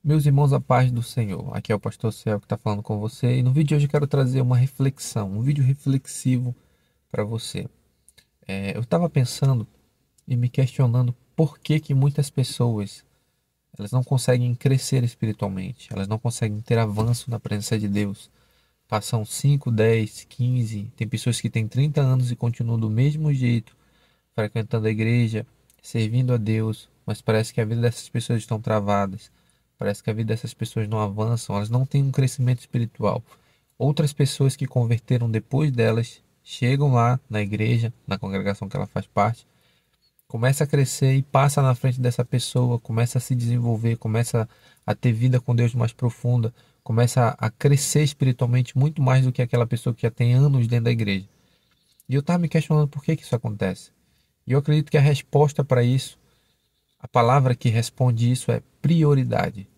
Meus irmãos, a paz do Senhor. Aqui é o pastor Ciel que está falando com você. E no vídeo de hoje eu quero trazer uma reflexão, um vídeo reflexivo para você. Eu estava pensando e me questionando por que que muitas pessoas elas não conseguem crescer espiritualmente, elas não conseguem ter avanço na presença de Deus. Passam 5, 10, 15, tem pessoas que têm 30 anos e continuam do mesmo jeito, frequentando a igreja, servindo a Deus, mas parece que a vida dessas pessoas estão travadas. Parece que a vida dessas pessoas não avançam, elas não têm um crescimento espiritual. Outras pessoas que converteram depois delas chegam lá na igreja, na congregação que ela faz parte, começa a crescer e passa na frente dessa pessoa, começa a se desenvolver, começa a ter vida com Deus mais profunda, começa a crescer espiritualmente muito mais do que aquela pessoa que já tem anos dentro da igreja. E eu estava me questionando por que que isso acontece. E eu acredito que a resposta para isso, a palavra que responde isso é prioridade.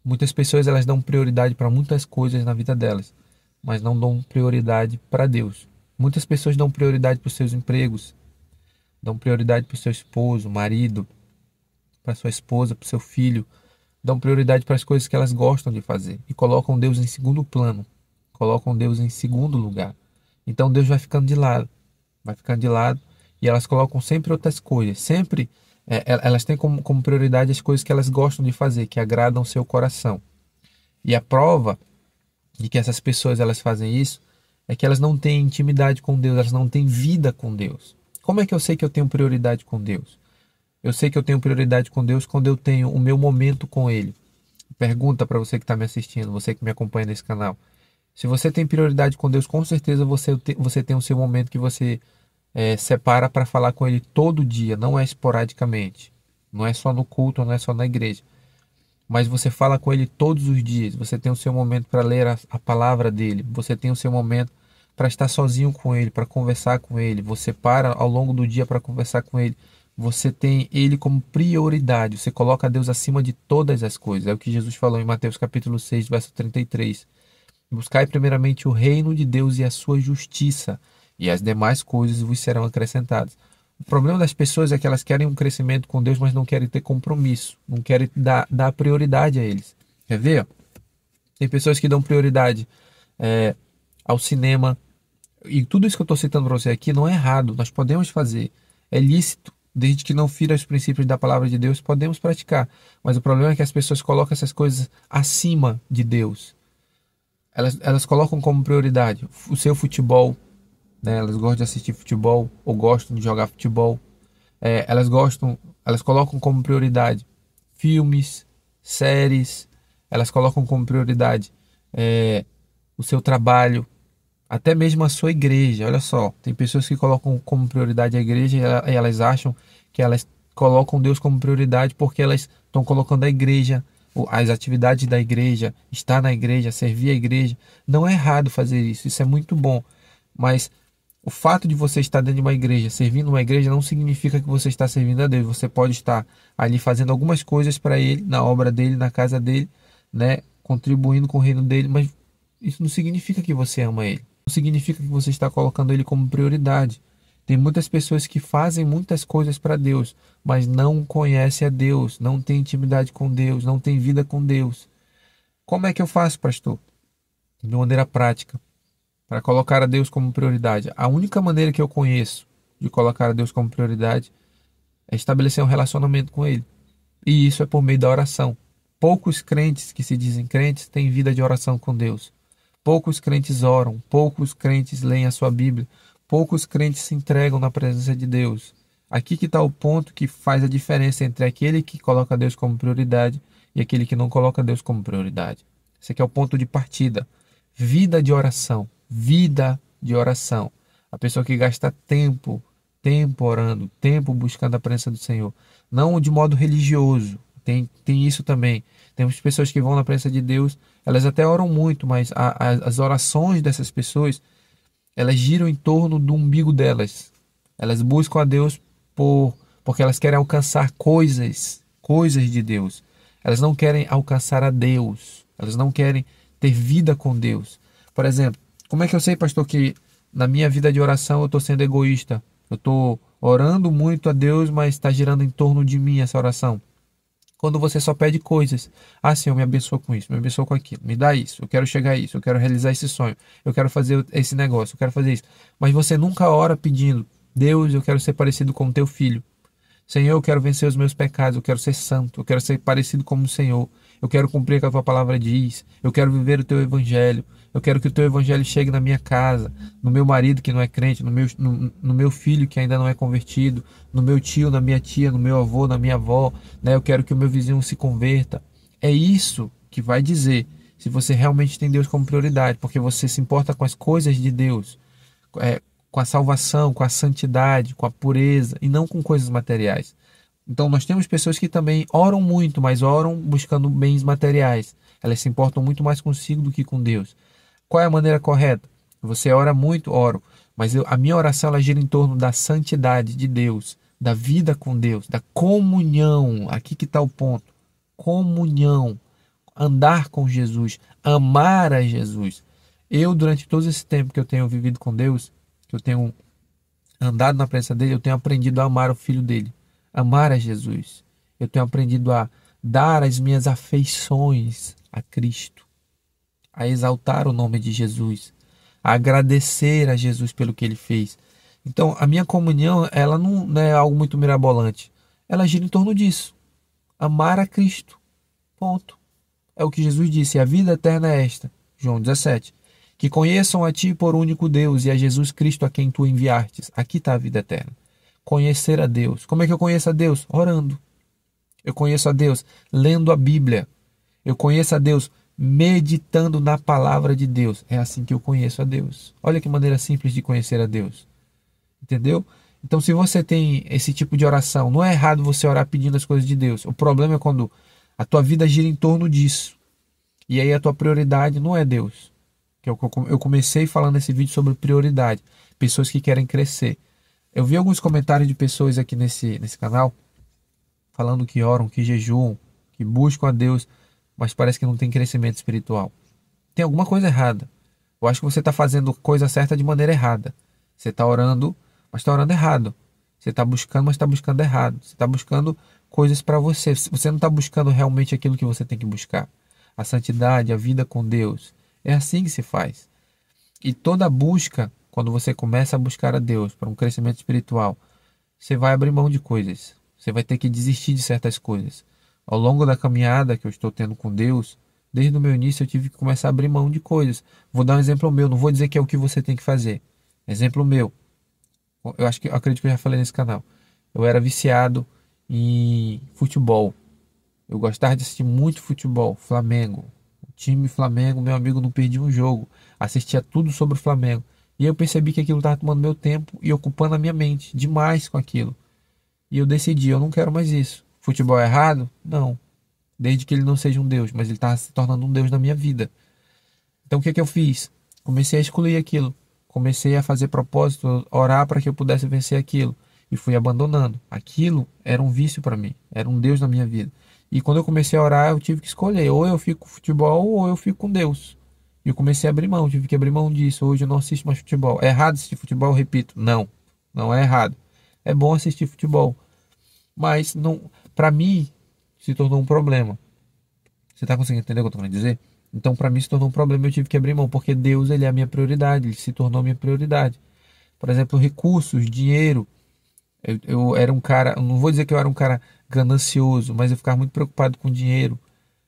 Muitas pessoas elas dão prioridade para muitas coisas na vida delas, mas não dão prioridade para Deus. Muitas pessoas dão prioridade para os seus empregos, dão prioridade para o seu esposo, marido, para sua esposa, para o seu filho, dão prioridade para as coisas que elas gostam de fazer e colocam Deus em segundo plano, colocam Deus em segundo lugar. Então Deus vai ficando de lado e elas colocam sempre outras coisas, sempre elas têm como prioridade as coisas que elas gostam de fazer, que agradam o seu coração. E a prova de que essas pessoas elas fazem isso é que elas não têm intimidade com Deus, elas não têm vida com Deus. Como é que eu sei que eu tenho prioridade com Deus? Eu sei que eu tenho prioridade com Deus quando eu tenho o meu momento com Ele. Pergunta para você que está me assistindo, você que me acompanha nesse canal. Se você tem prioridade com Deus, com certeza você tem o seu momento que você separa para falar com Ele todo dia, não é esporadicamente. Não é só no culto, não é só na igreja. Mas você fala com ele todos os dias. Você tem o seu momento para ler a palavra dele. Você tem o seu momento para estar sozinho com ele, para conversar com ele. Você para ao longo do dia para conversar com ele. Você tem ele como prioridade. Você coloca Deus acima de todas as coisas. É o que Jesus falou em Mateus capítulo 6, verso 33. Buscai primeiramente o reino de Deus e a sua justiça, e as demais coisas vos serão acrescentadas. O problema das pessoas é que elas querem um crescimento com Deus, mas não querem ter compromisso, não querem dar prioridade a eles. Quer ver? Tem pessoas que dão prioridade ao cinema, e tudo isso que eu estou citando para você aqui não é errado, nós podemos fazer, é lícito, desde que não fira os princípios da palavra de Deus, podemos praticar. Mas o problema é que as pessoas colocam essas coisas acima de Deus. Elas colocam como prioridade o seu futebol, né? Elas gostam de assistir futebol ou gostam de jogar futebol. Elas colocam como prioridade filmes, séries, elas colocam como prioridade o seu trabalho, até mesmo a sua igreja. Olha só, tem pessoas que colocam como prioridade a igreja e elas acham que elas colocam Deus como prioridade porque elas estão colocando a igreja, as atividades da igreja, estar na igreja, servir a igreja. Não é errado fazer isso, isso é muito bom. Mas o fato de você estar dentro de uma igreja, servindo uma igreja, não significa que você está servindo a Deus. Você pode estar ali fazendo algumas coisas para Ele, na obra dele, na casa dele, né? Contribuindo com o reino dele, mas isso não significa que você ama Ele. Não significa que você está colocando Ele como prioridade. Tem muitas pessoas que fazem muitas coisas para Deus, mas não conhecem a Deus, não têm intimidade com Deus, não têm vida com Deus. Como é que eu faço, pastor? De maneira prática, para colocar a Deus como prioridade. A única maneira que eu conheço de colocar a Deus como prioridade é estabelecer um relacionamento com Ele. E isso é por meio da oração. Poucos crentes que se dizem crentes têm vida de oração com Deus. Poucos crentes oram, poucos crentes leem a sua Bíblia, poucos crentes se entregam na presença de Deus. Aqui que está o ponto que faz a diferença entre aquele que coloca Deus como prioridade e aquele que não coloca Deus como prioridade. Esse aqui é o ponto de partida. Vida de oração. Vida de oração. A pessoa que gasta tempo orando, tempo buscando a presença do Senhor. Não de modo religioso. Tem isso também. Temos pessoas que vão na presença de Deus, elas até oram muito, mas as orações dessas pessoas, elas giram em torno do umbigo delas. Elas buscam a Deus porque elas querem alcançar coisas de Deus. Elas não querem alcançar a Deus. Elas não querem ter vida com Deus. Por exemplo, como é que eu sei, pastor, que na minha vida de oração eu estou sendo egoísta? Eu estou orando muito a Deus, mas está girando em torno de mim essa oração. Quando você só pede coisas. Ah, Senhor, me abençoa com isso, me abençoa com aquilo, me dá isso, eu quero chegar a isso, eu quero realizar esse sonho, eu quero fazer esse negócio, eu quero fazer isso. Mas você nunca ora pedindo, Deus, eu quero ser parecido com o teu filho. Senhor, eu quero vencer os meus pecados, eu quero ser santo, eu quero ser parecido como o Senhor, eu quero cumprir o que a tua palavra diz, eu quero viver o teu evangelho, eu quero que o teu evangelho chegue na minha casa, no meu marido que não é crente, no meu filho que ainda não é convertido, no meu tio, na minha tia, no meu avô, na minha avó, né? Eu quero que o meu vizinho se converta. É isso que vai dizer se você realmente tem Deus como prioridade, porque você se importa com as coisas de Deus, é, com a salvação, com a santidade, com a pureza e não com coisas materiais. Então nós temos pessoas que também oram muito, mas oram buscando bens materiais. Elas se importam muito mais consigo do que com Deus. Qual é a maneira correta? Você ora muito, oro, mas a minha oração ela gira em torno da santidade de Deus, da vida com Deus, da comunhão. Aqui que está o ponto. Comunhão, andar com Jesus, amar a Jesus. Eu, durante todo esse tempo que eu tenho vivido com Deus, que eu tenho andado na presença dele, eu tenho aprendido a amar o filho dele, amar a Jesus. Eu tenho aprendido a dar as minhas afeições a Cristo, a exaltar o nome de Jesus, a agradecer a Jesus pelo que ele fez. Então, a minha comunhão, ela não é algo muito mirabolante. Ela gira em torno disso. Amar a Cristo. Ponto. É o que Jesus disse, a vida eterna é esta. João 17. Que conheçam a ti por único Deus e a Jesus Cristo a quem tu enviastes. Aqui está a vida eterna. Conhecer a Deus. Como é que eu conheço a Deus? Orando. Eu conheço a Deus lendo a Bíblia. Eu conheço a Deus meditando na palavra de Deus. É assim que eu conheço a Deus. Olha que maneira simples de conhecer a Deus. Entendeu? Então, se você tem esse tipo de oração, não é errado você orar pedindo as coisas de Deus. O problema é quando a tua vida gira em torno disso. E aí a tua prioridade não é Deus. Eu comecei falando nesse vídeo sobre prioridade. Pessoas que querem crescer. Eu vi alguns comentários de pessoas aqui nesse canal falando que oram, que jejuam, que buscam a Deus, mas parece que não tem crescimento espiritual. Tem alguma coisa errada. Eu acho que você está fazendo coisa certa de maneira errada. Você está orando, mas está orando errado. Você está buscando, mas está buscando errado. Você está buscando coisas para você. Você não está buscando realmente aquilo que você tem que buscar. A santidade, a vida com Deus. É assim que se faz. E toda busca, quando você começa a buscar a Deus para um crescimento espiritual, você vai abrir mão de coisas. Você vai ter que desistir de certas coisas. Ao longo da caminhada que eu estou tendo com Deus, desde o meu início eu tive que começar a abrir mão de coisas. Vou dar um exemplo meu, não vou dizer que é o que você tem que fazer. Exemplo meu. Eu acredito que eu já falei nesse canal. Eu era viciado em futebol. Eu gostava de assistir muito futebol, Flamengo. O time Flamengo, meu amigo, não perdia um jogo. Assistia tudo sobre o Flamengo. E eu percebi que aquilo estava tomando meu tempo e ocupando a minha mente demais com aquilo. E eu decidi, eu não quero mais isso. Futebol é errado? Não. Desde que ele não seja um Deus, mas ele está se tornando um Deus na minha vida. Então o que que eu fiz? Comecei a excluir aquilo. Comecei a fazer propósito, orar para que eu pudesse vencer aquilo. E fui abandonando. Aquilo era um vício para mim. Era um Deus na minha vida. E quando eu comecei a orar, eu tive que escolher. Ou eu fico com futebol, ou eu fico com Deus. E eu comecei a abrir mão. Tive que abrir mão disso. Hoje eu não assisto mais futebol. É errado assistir futebol? Eu repito. Não. Não é errado. É bom assistir futebol. Mas não, para mim, se tornou um problema. Você está conseguindo entender o que eu estou querendo dizer? Então, para mim, se tornou um problema, eu tive que abrir mão, porque Deus, ele é a minha prioridade, ele se tornou a minha prioridade. Por exemplo, recursos, dinheiro. Eu era um cara, não vou dizer que eu era um cara ganancioso, mas eu ficava muito preocupado com dinheiro,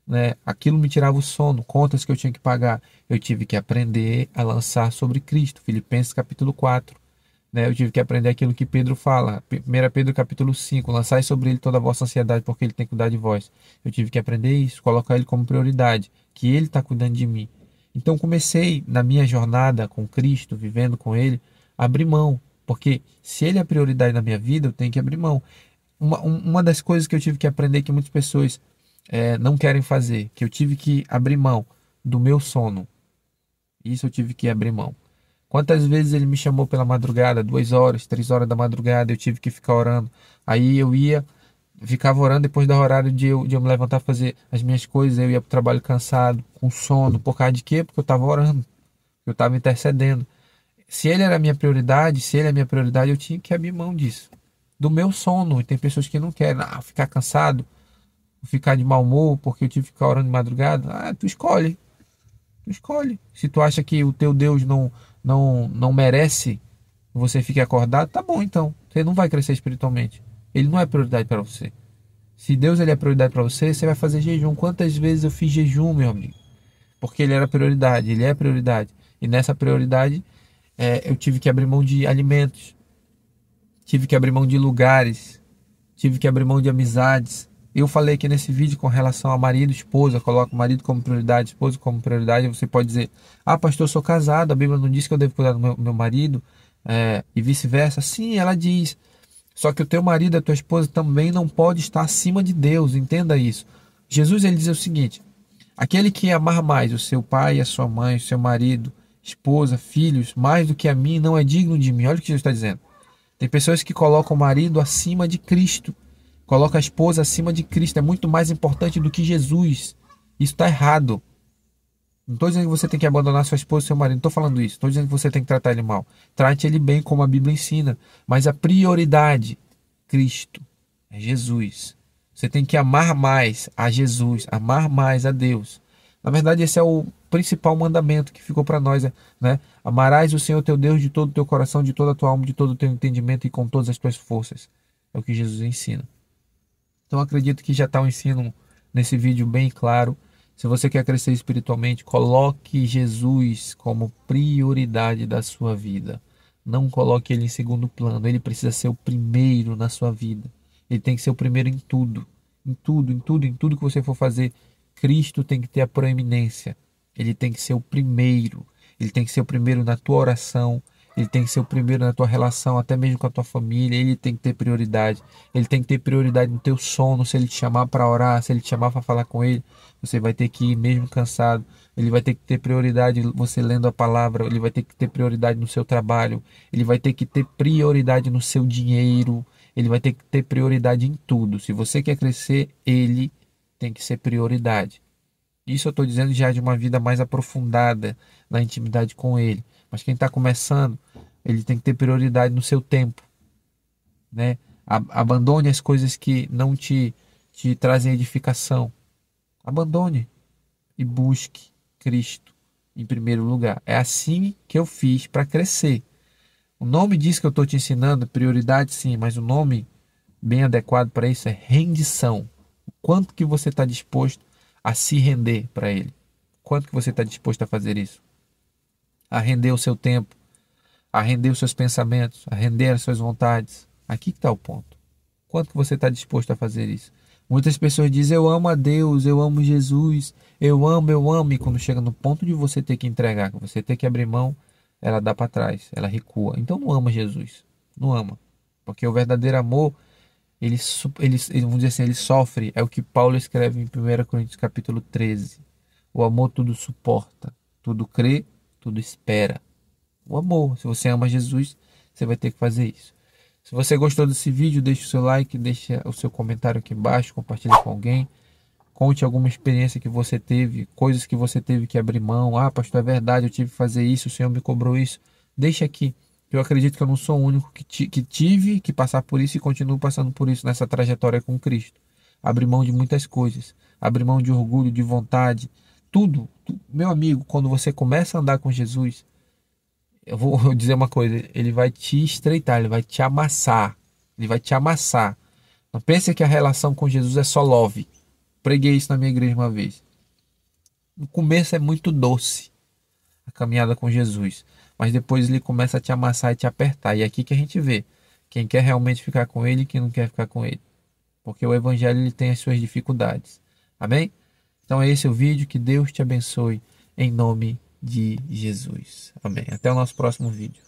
né? Aquilo me tirava o sono, contas que eu tinha que pagar. Eu tive que aprender a lançar sobre Cristo, Filipenses capítulo 4. Né? Eu tive que aprender aquilo que Pedro fala, 1 Pedro capítulo 5, lançai sobre ele toda a vossa ansiedade, porque ele tem que cuidar de vós. Eu tive que aprender isso, colocar ele como prioridade, que ele está cuidando de mim. Então comecei na minha jornada com Cristo, vivendo com ele, a abrir mão, porque se ele é a prioridade na minha vida, eu tenho que abrir mão. Uma das coisas que eu tive que aprender que muitas pessoas não querem fazer, que eu tive que abrir mão do meu sono. Isso eu tive que abrir mão. Quantas vezes ele me chamou pela madrugada, 2 horas, 3 horas da madrugada, eu tive que ficar orando. Aí eu ficava orando depois do horário de eu me levantar fazer as minhas coisas, eu ia para o trabalho cansado, com sono. Por causa de quê? Porque eu estava orando, eu estava intercedendo. Se ele era a minha prioridade, se ele é a minha prioridade, eu tinha que abrir mão disso. Do meu sono. E tem pessoas que não querem ficar cansado. Vou ficar de mau humor porque eu tive que ficar orando de madrugada. Ah, tu escolhe. Tu escolhe. Se tu acha que o teu Deus não merece que você fique acordado, tá bom então. Você não vai crescer espiritualmente. Ele não é prioridade para você. Se Deus ele é prioridade para você, você vai fazer jejum. Quantas vezes eu fiz jejum, meu amigo? Porque ele era prioridade, ele é prioridade. E nessa prioridade, eu tive que abrir mão de alimentos, tive que abrir mão de lugares, tive que abrir mão de amizades. Eu falei aqui nesse vídeo com relação a marido e esposa, coloco o marido como prioridade, esposa como prioridade. Você pode dizer, ah, pastor, eu sou casado, a Bíblia não diz que eu devo cuidar do meu marido, e vice-versa. Sim, ela diz. Só que o teu marido e a tua esposa também não pode estar acima de Deus, entenda isso. Jesus ele diz o seguinte: aquele que amar mais o seu pai, a sua mãe, o seu marido, esposa, filhos, mais do que a mim, não é digno de mim. Olha o que Jesus está dizendo. Tem pessoas que colocam o marido acima de Cristo, colocam a esposa acima de Cristo, é muito mais importante do que Jesus. Isso está errado. Não estou dizendo que você tem que abandonar sua esposa e seu marido, não estou falando isso. Estou dizendo que você tem que tratar ele mal. Trate ele bem, como a Bíblia ensina. Mas a prioridade, Cristo, é Jesus. Você tem que amar mais a Jesus, amar mais a Deus. Na verdade, esse é o principal mandamento que ficou para nós, né? Amarás o Senhor teu Deus de todo o teu coração, de toda a tua alma, de todo o teu entendimento e com todas as tuas forças. É o que Jesus ensina. Então, acredito que já está um ensino nesse vídeo bem claro. Se você quer crescer espiritualmente, coloque Jesus como prioridade da sua vida. Não coloque ele em segundo plano. Ele precisa ser o primeiro na sua vida. Ele tem que ser o primeiro em tudo. Em tudo, em tudo, em tudo que você for fazer. Cristo tem que ter a proeminência. Ele tem que ser o primeiro. Ele tem que ser o primeiro na tua oração. Ele tem que ser o primeiro na tua relação, até mesmo com a tua família. Ele tem que ter prioridade. Ele tem que ter prioridade no teu sono. Se ele te chamar para orar, se ele te chamar para falar com ele, você vai ter que ir mesmo cansado. Ele vai ter que ter prioridade você lendo a palavra. Ele vai ter que ter prioridade no seu trabalho. Ele vai ter que ter prioridade no seu dinheiro. Ele vai ter que ter prioridade em tudo. Se você quer crescer, ele tem que ser prioridade. Isso eu estou dizendo já de uma vida mais aprofundada na intimidade com ele. Mas quem está começando, ele tem que ter prioridade no seu tempo, né? Abandone as coisas que não te trazem edificação. Abandone e busque Cristo em primeiro lugar. É assim que eu fiz para crescer. O nome disso que eu estou te ensinando, prioridade sim, mas o nome bem adequado para isso é rendição. O quanto que você está disposto a se render para Ele? Quanto que você está disposto a fazer isso? A render o seu tempo, a render os seus pensamentos, a render as suas vontades. Aqui que está o ponto. Quanto que você está disposto a fazer isso? Muitas pessoas dizem, eu amo a Deus, eu amo Jesus, eu amo, e quando chega no ponto de você ter que entregar, que você ter que abrir mão, ela dá para trás, ela recua. Então não ama Jesus, não ama. Porque o verdadeiro amor, vamos dizer assim, ele sofre, é o que Paulo escreve em 1 Coríntios capítulo 13. O amor tudo suporta, tudo crê, tudo espera. O amor, se você ama Jesus, você vai ter que fazer isso. Se você gostou desse vídeo, deixe o seu like, deixe o seu comentário aqui embaixo, compartilhe com alguém. Conte alguma experiência que você teve, coisas que você teve que abrir mão. Ah, pastor, é verdade, eu tive que fazer isso, o Senhor me cobrou isso. Deixe aqui. Eu acredito que eu não sou o único que tive que passar por isso e continuo passando por isso nessa trajetória com Cristo. Abrir mão de muitas coisas. Abrir mão de orgulho, de vontade. Tudo. Meu amigo, quando você começa a andar com Jesus, eu vou dizer uma coisa, ele vai te estreitar, ele vai te amassar. Ele vai te amassar. Não pense que a relação com Jesus é só love. Preguei isso na minha igreja uma vez. No começo é muito doce a caminhada com Jesus, mas depois ele começa a te amassar e te apertar. E é aqui que a gente vê quem quer realmente ficar com ele e quem não quer ficar com ele. Porque o evangelho ele tem as suas dificuldades. Amém? Então é esse o vídeo. Que Deus te abençoe em nome de Jesus. Amém. Até o nosso próximo vídeo.